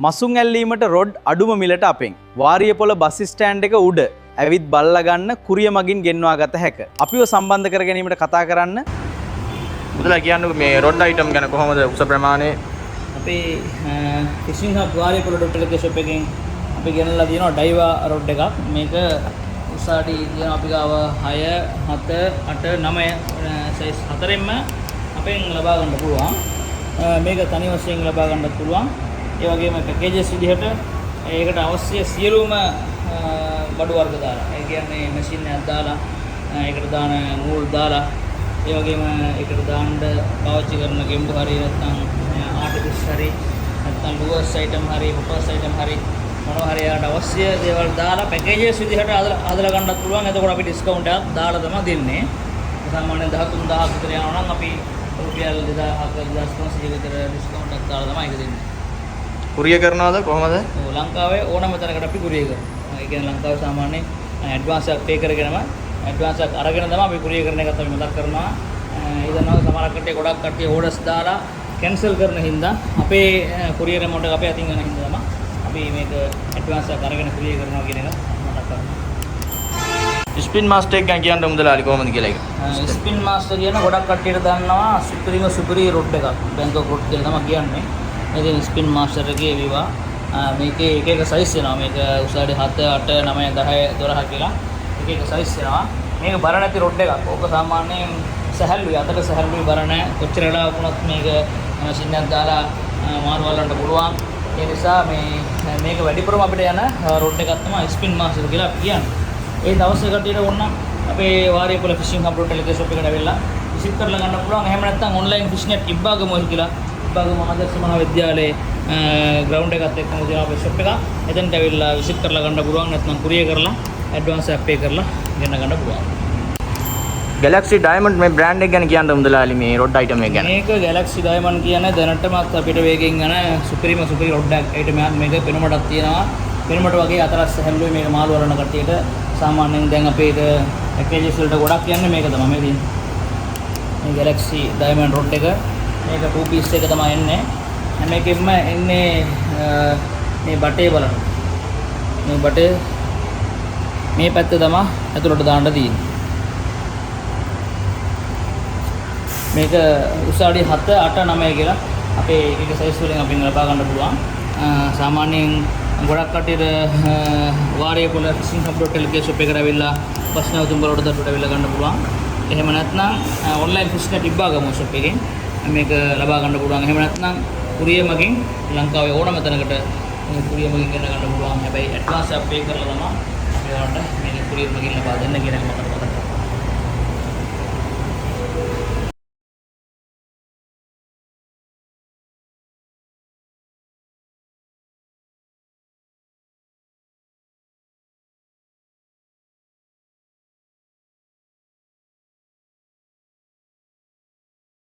මසුන් ඇල්ලීමට rod අඩුම මිලට අපෙන්. වාරියපොළ බස් ස්ටෑන්ඩ් එක උඩ ඇවිත් බල්ලා ගන්න කුරිය මගින් ගෙන්වා ගත හැක. අපිව සම්බන්ධ කර ගැනීමට කතා කරන්න. මුදලා කියන්නකෝ මේ රොඩ් අයිටම් ගැන කොහොමද උස ප්‍රමාණය? අපේ ෆිෂින් හබ් වාරියපොළ.lk shop එකෙන් අපි ගෙනල්ලා තියෙනවා ඩයිවා රොඩ් එකක්. මේක උසාවි තියෙනවා අපි ගාව 6 7 8 9 සයිස් හතරෙන්ම අපෙන් ලබා ගන්න පුළුවන්. මේක තනි වශයෙන් ලබා ගන්නත් පුළුවන්. ඒ වගේම පැකේජස් විදිහට ඒකට අවශ්‍ය සියලුම බඩු වර්ග දාලා, ඒ කියන්නේ මැෂින් එකක් දාලා, ඒකට දාන නූල් දාලා, ඒ වගේම ඒකට දාන්න පාවිච්චි කරන ගෙම්බු හරිය නැත්නම් ආටිෆිස් හරි නැත්නම් ලුවර්ස් අයිටම් හරි හොපර්ස් අයිටම් හරි මොනවා හරි යාට අවශ්‍ය දේවල් දාලා පැකේජස් විදිහට අදලා ගන්නත් පුළුවන්. එතකොට අපි ඩිස්කවුන්ට් එකක් දාලා තමයි දෙන්නේ. සාමාන්‍යයෙන් 13000ක් විතර යනවා නම් අපි රුපියල් 2000ක 2500 විතර ඩිස්කවුන්ට් එකක් දාලා තමයි ඒක දෙන්නේ. කුරිය කරනවද කොහමද? ලංකාවේ ඕනම තැනකට අපි කුරිය කරනවා. ඒ කියන්නේ ලංකාවේ සාමාන්‍යයෙන් ඇඩ්වාන්ස් එකක් පේ කරගෙනම ඇඩ්වාන්ස් එකක් අරගෙන තමයි අපි කුරිය කරන එකත් අපි මතක් කරනවා. ඒ දන්නවා සමහරක් කට්ටිය ගොඩක් කට්ටිය ඕඩර්ස් දාලා කැන්සල් කරන හින්දා අපේ කුරියර් amount එක අපේ අතින් යන හින්දා තමයි අපි මේක ඇඩ්වාන්ස් එකක් අරගෙන කුරිය කරනවා කියන එක මතක් කරනවා. ස්පින් මාස්ටර් එක ගැන කියන්න මුදලාලි කොහොමද කියලා එක. ස්පින් මාස්ටර් කියන ගොඩක් කට්ටියට දන්නවා සුපිරිම රොඩ් එකක්. බැංකොක් රොඩ් කියලා තමයි කියන්නේ. ඉතින් ස්පින් මාස්ටර් එකේ විවා මේකේ එක එක සයිස් වෙනවා. මේක උසාවිය 7 8 9 10 12 කියලා එක එක සයිස් වෙනවා. මේක බර නැති රොඩ් එකක්. ඕක සාමාන්‍යයෙන් සැහැල්ලුයි. අතට සැහැල්ලුයි බර නැහැ. කොච්චර වෙලාවක් වුණත් මේක මැෂින් එකක් දාලා මාරු වලන්න පුළුවන්. ඒ නිසා මේක වැඩිපුරම අපිට යන රොඩ් එකක් තමයි ස්පින් මාස්ටර් කියලා කියන්නේ. ඒ දවස් එකකට ඕන අපේ වාරියපොළ ෆිෂින් හබ්.lk shop එකට ඇවිල්ලා විසිට් කරලා ගන්න පුළුවන්. එහෙම නැත්නම් ඔන්ලයින් ෆිෂ්නෙට් ඉබ්බාගම කියලා ඉබ්බාගම ආදර්ශ මහාවිද්‍යාලයේ ග්‍රවුන්ඩ් එකත් එක්කම තියෙන අපේ shop එක. එතනට ඇවිල්ලා විසිට් කරලා ගන්න පුළුවන්. නැත්නම් කුරියර් කරලා ඇඩ්වාන්ස් එකක් පේ කරලා ගෙන්න ගන්න පුළුවන්. Galaxy Diamond මේ බ්‍රෑන්ඩ් එක ගැන කියන්න මුදලාලි මේ රොඩ් අයිටම් එක ගැන. මේක Galaxy Diamond කියන්නේ දැනටමත් අපිට වේගෙන් යන සුපිරිම රොඩ් අයිටම් එකක්. මේක පෙනුමටක් තියෙනවා. පෙනුමට වගේ අතරක් සැහැල්ලුයි. මේක මාළු වලන කට්ටියට සාමාන්‍යයෙන් දැන් අපේ පැකේජස් වලට ගොඩක් යන්නේ මේක තමයි මේ තියෙන්නේ. මේ Galaxy Diamond රොඩ් එක මේක 2 piece එක තමයි එන්නේ. හැම එකෙම එන්නේ මේ බටේ බලන්න. මේ බටේ මේ පැත්ත තමයි ඇතුළට දාන්න තියෙන්නේ. මේක උසාවිය 7 8 9 කියලා අපේ එක එක සයිස් වලින් අපින් ලබා ගන්න පුළුවන්. සාමාන්‍යයෙන් ගොඩක් කට්ටියට වාරියපොළ ෆිෂින් හබ්.lk shop එකට ඇවිල්ලා බස් නැවතුම් වලට දඩට ඇවිල්ලා ගන්න පුළුවන්. එහෙම නැත්නම් ඔන්ලයින් ෆිෂ්නෙට් ඉබ්බාගම shop එකෙන් මේක ලබා ගන්න පුළුවන්. එහෙම නැත්නම් කුරියර් මගින් ලංකාවේ ඕනම තැනකට කුරියර් මගින් ගෙන්න ගන්න පුළුවන්. හැබැයි ඇඩ්වාන්ස් එකක් පේ කරලා තමයි අපි ඔයාලට මේක කුරියර් මගින් ලබා දෙන්න කියන එක මතක කරගන්න.